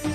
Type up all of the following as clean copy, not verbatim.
श्री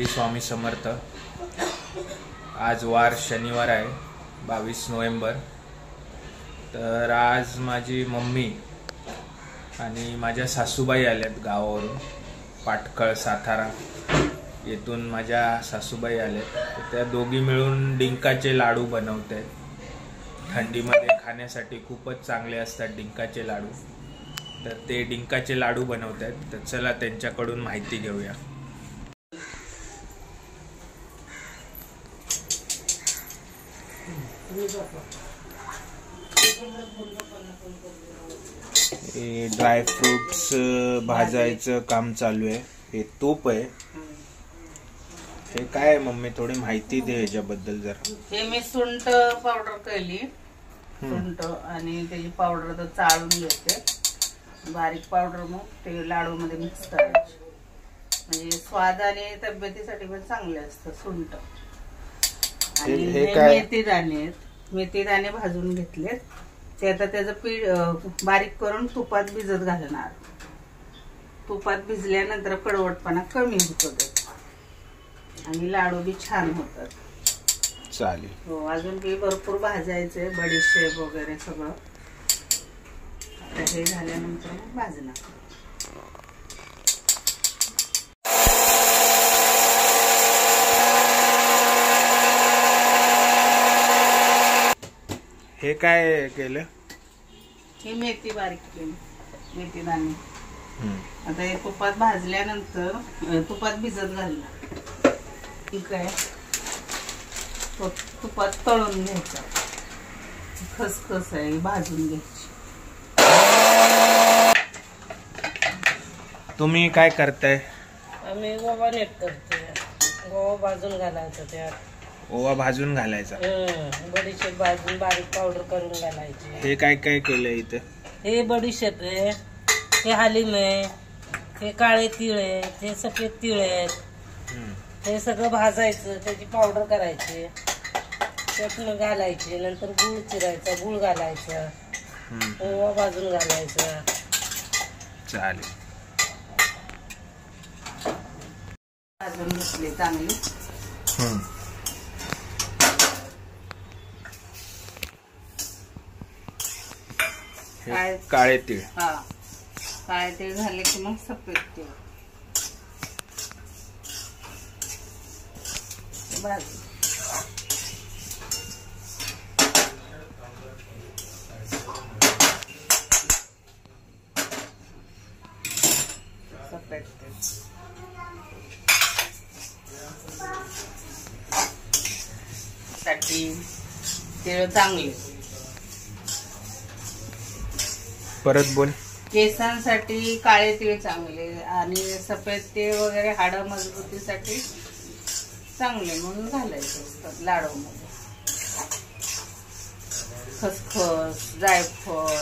स्वामी समर्थ। आज वार शनिवार आहे 22 नोव्हेंबर। तर आज माझी मम्मी आणि माझ्या सासूबाई आल्यात गावावरून, पाटकळ सातारा येथून माझ्या सासूबाई आल्यात। तर त्या दोघी मिळून डिंकाचे लाडू बनवत आहेत। थंडीमध्ये खाण्यासाठी खूपच चांगले असतात डिंकाचे लाडू। तर ते डिंकाचे लाडू बनवत आहेत। तर चला त्यांच्याकडून माहिती घेऊया। हे ड्राय फ्रूट्स भाजायचं काम चालू आहे। हे तूप आहे। हे काय आहे मम्मी, थोडी माहिती दे याच्याबद्दल जरा। हे मी सुंठ पावडर केली, सुंठ आणि त्याची पावडर तर चाळून घेते, बारीक पावडर। मग ते लाडू मध्ये मिक्स करायचे, म्हणजे स्वाद आणि तब्येतीसाठी पण चांगले असतं सुंठ। आणि हे मेथी दाणे आहेत, मेथी दाणे भाजून घेतलेत। ते आता त्याचं पीठ बारीक करून तुपात भिजत घालणार। तुपात भिजल्यानंतर कडवटपणा कमी होतो आणि लाडू बी छान होतात। चालेल। हो, अजून बी भरपूर भाजायचे, बडीशेप वगैरे सगळं। आता हे झाल्यानंतर मग भाजणार। हे काय केलं? ही मेथी बारीक केली, मेथी दाणे। आता हे तुपात भाजल्यानंतर तुपात भिजत घालणार। ठीक आहे, तुपात तळून घ्यायचा। खसखस आहे भाजून घ्यायची। तुम्ही काय करताय? आम्ही गोवा नेट करतोय, गोवा भाजून घालायचा त्यात। ओवा भाजून घालायचा, बडीशेप भाजून बारीक पावडर करून घालायची। हे काय काय केलंय इथं? हे बडीशेप आहे, हे हालिम आहे, हे काळे तीळ आहे, हे सफेद तीळ आहेत। हे सगळं भाजायचं, त्याची पावडर करायची, त्यातनं घालायची। नंतर गुळ चिरायचा, गुळ घालायचा, ओवा भाजून घालायचा। चालेल। भाजून घेतले चांगली। काळे तीळ, हा, काळे तीळ झाले की मग सफेद तीळ भाजून। सफेद तीळ साठी तीळ चांगले। परत बोल। केसांसाठी काळे तीळ चांगले आणि सफेद तीळ वगैरे हाड मजबूतीसाठी चांगले म्हणून घालायचे असतात लाडू मध्ये। खसखस, जायफळ,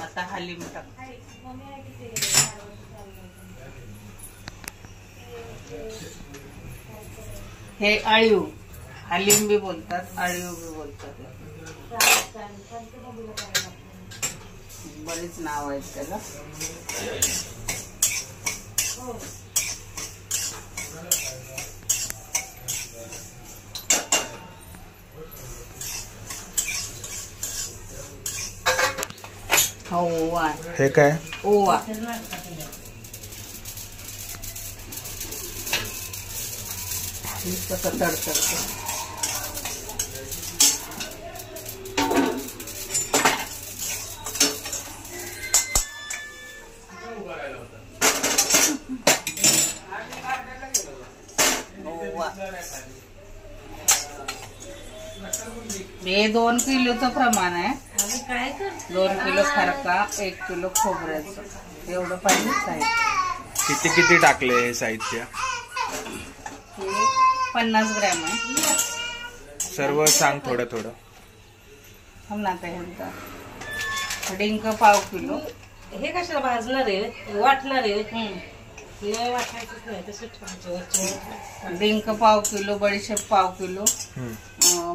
आता हालिम टाक। हे अळीव, हालिम बी बोलतात, अळीव बी बोलतात। बरेच नाव आहेत त्याला। ओवा, हे काय? ओवा कसं तडतडतं। हे 2 किलोचं प्रमाण आहे। 2 किलो खरका, 1 किलो खोबऱ्याचं, एवढं पाहिजे साहित्य। किती किती टाकले हे साहित्य? हे 50 ग्रॅम आहे। सर्व सांग थोडं थोडं. हम ना काय म्हणता डिंक पाव किलो. हे कशाला भाजणार आहे वाटणार आहे. नाही वाटायचंच नाही तसं ठेवायचं. डिंक पाव किलो, बडीशेप पाव किलो,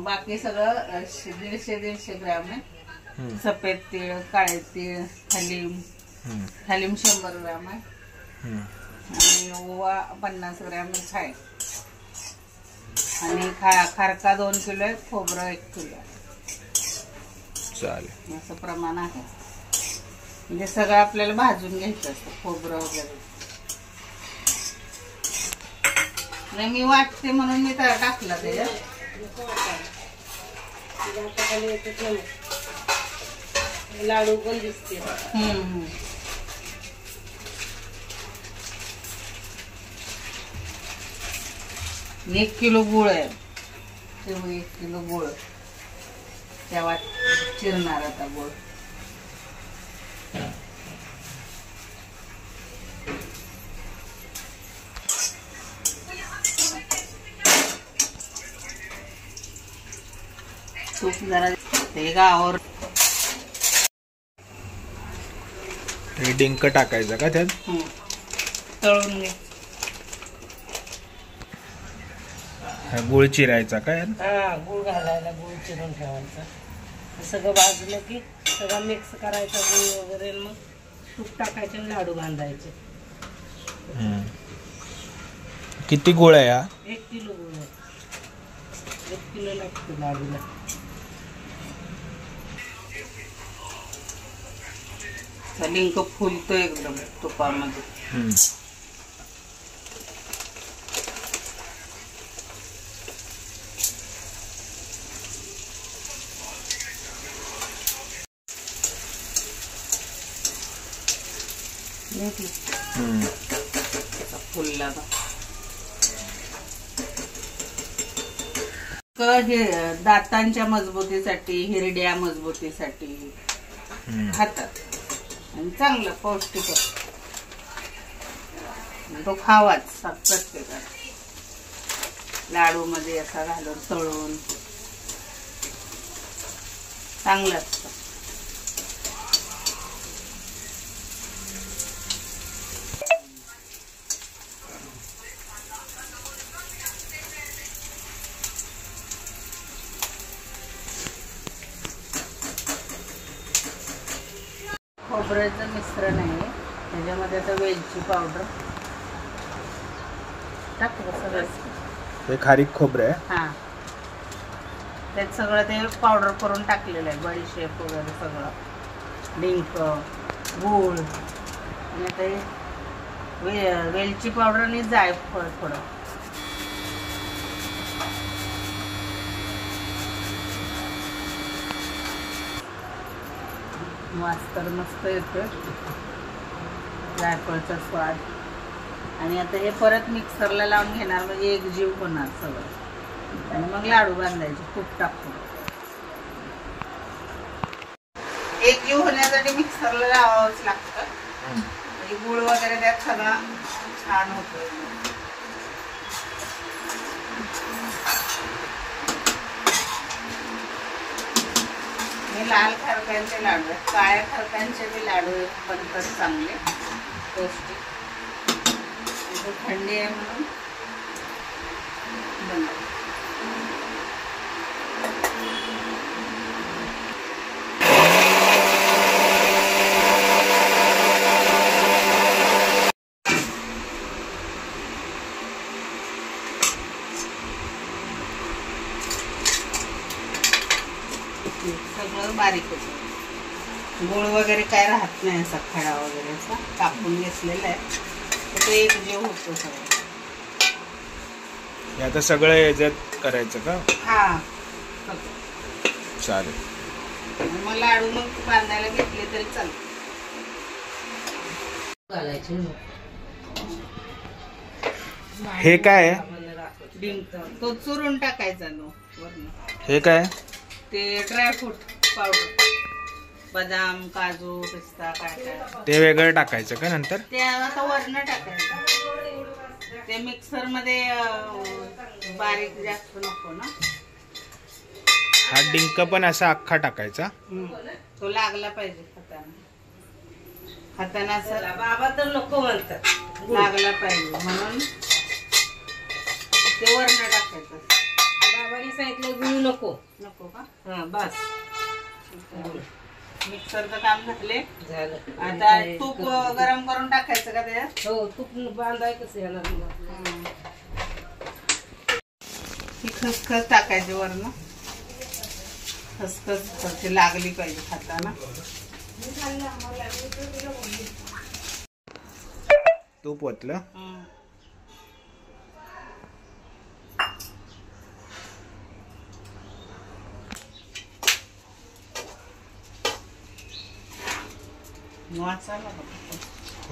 बाकी सगळं 150-150 ग्रॅम आहे. सफेद तीळ, काळे तीळ, हलीम 100 ग्रॅम आहे आणि ओवा 50 ग्रॅम आहे आणि खारका 2 किलो आहे, खोबरं 1 किलो आहे. चालेल. असं प्रमाण आहे. म्हणजे सगळं आपल्याला भाजून घ्यायचं असतं खोबरं वगैरे. नाही मी वाटते म्हणून मी तर टाकला त्याच्यात. 1 पण दिसते. 1 किलो गुळ आहे. 1 किलो गुळ तेव्हा चिरणार आता गुळ. तूप जरा ते गावावर. डिंक टाकायचा का त्यात? तळून घे. गुळ चिरायचा काय? हा गुळ घालायला गुळ चिरून ठेवायचा. सगळं भाजलं की सगळं मिक्स करायचं गुळ वगैरे. मग तूप टाकायचे आणि लाडू बांधायचे. किती गुळ आहे हा? 1 किलो गुळ आहे. 1 किलो लागतो लाडूला. डिंक फुलतो एकदम तुपामध्ये. फुलला हे दातांच्या मजबूतीसाठी, हिरड्या मजबूतीसाठी खातात आणि चांगलं पौष्टिक तो खावाच प्रत्येकाला. लाडू मध्ये असा घालून तळून चांगलं असतं. खोबऱ्याचं मिश्रण आहे. त्याच्यामध्ये आता वेलची पावडर टाकू सगळं. हे खारीक खोबरं आहे. हा त्यात सगळं ते पावडर करून टाकलेलं आहे. बडीशेप वगैरे सगळं, डिंक, गूळ आणि आता वेलची पावडर आणि जायफळ थोडं. वास मस्त येतोय जायफळचा स्वाद. आणि आता हे परत मिक्सरला लावून घेणार म्हणजे एकजीव होणार सगळं आणि मग लाडू बांधायचे तूप टाकून. एकजीव होण्यासाठी मिक्सरला लावावंच लागतं. म्हणजे गुळ वगैरे त्यात सगळा छान होतोय. हे लाल खरकांचे लाडू आहेत. काळ्या खरकांचे बी लाडू बनतात चांगले पौष्टिक. थंडी आहे म्हणून बनवतो. सगळं बारीकच. गुळ वगैरे काय राहत नाही असा खडा वगैरे असा कापून घेतलेला आहे. तो एक जीव होतो सगळं. आता सगळं याच्यात करायचं का? हा चालेल. मग लाडू मग बांधायला घेतले तरी चालतं. हे काय आहे? डिंक तो चुरून टाकायचा नो वरून. हे काय? ते ड्रायफ्रूट पावडर, बदाम, काजू, पिस्ता काय काय ते वेगळं टाकायचं का नंतर? ते आता वरनं टाकायचं. ते मिक्सर मध्ये बारीक जास्त नको ना. हा डिंक पण असा अख्खा टाकायचा. तो लागला पाहिजे खाताना असं बाबा तर नको म्हणतात लागला पाहिजे म्हणून ते वरण टाकायचं. बाबांनी सांगितलं गुळ नको. नको का? हा बस मिक्सरचं काम झाले. झालं. आता तूप गरम करून टाकायचं का त्याच्यात? हो तूप बांधाय कसं येणार मग? ही खसखस टाकायची वरण. खसखस ते लागली पाहिजे खाताना. तूप ओतलं.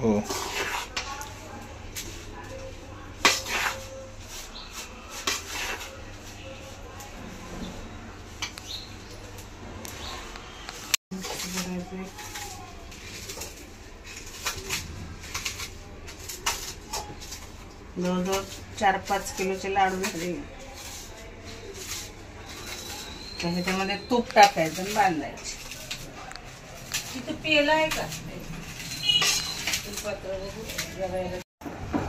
हो जवळजवळ 4-5 किलोचे लाडू झाले. त्याच्यामध्ये तूप टाकायचं आणि बांधायचं. तिथं पेला आहे का?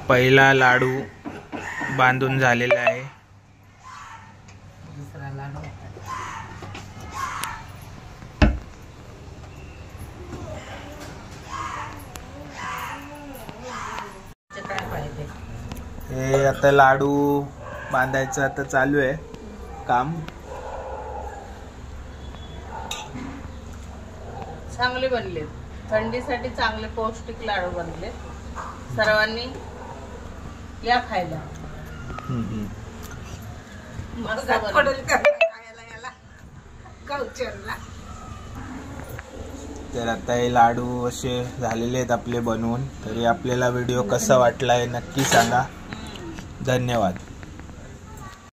पहिला लाडू बांधून झालेला आहे. दुसरा लाडू काय पाहिजे? हे आता लाडू बांधायचं आता चालू आहे काम. चांगले बनले. थंडीसाठी चांगले पौष्टिक लाडू बनले. सर्वांनी या खायला. मस्त बनले. तर आता हे लाडू असे झालेले आहेत आपले बनवून. तरी आपल्याला व्हिडिओ कसा वाटला आहे नक्की सांगा. धन्यवाद.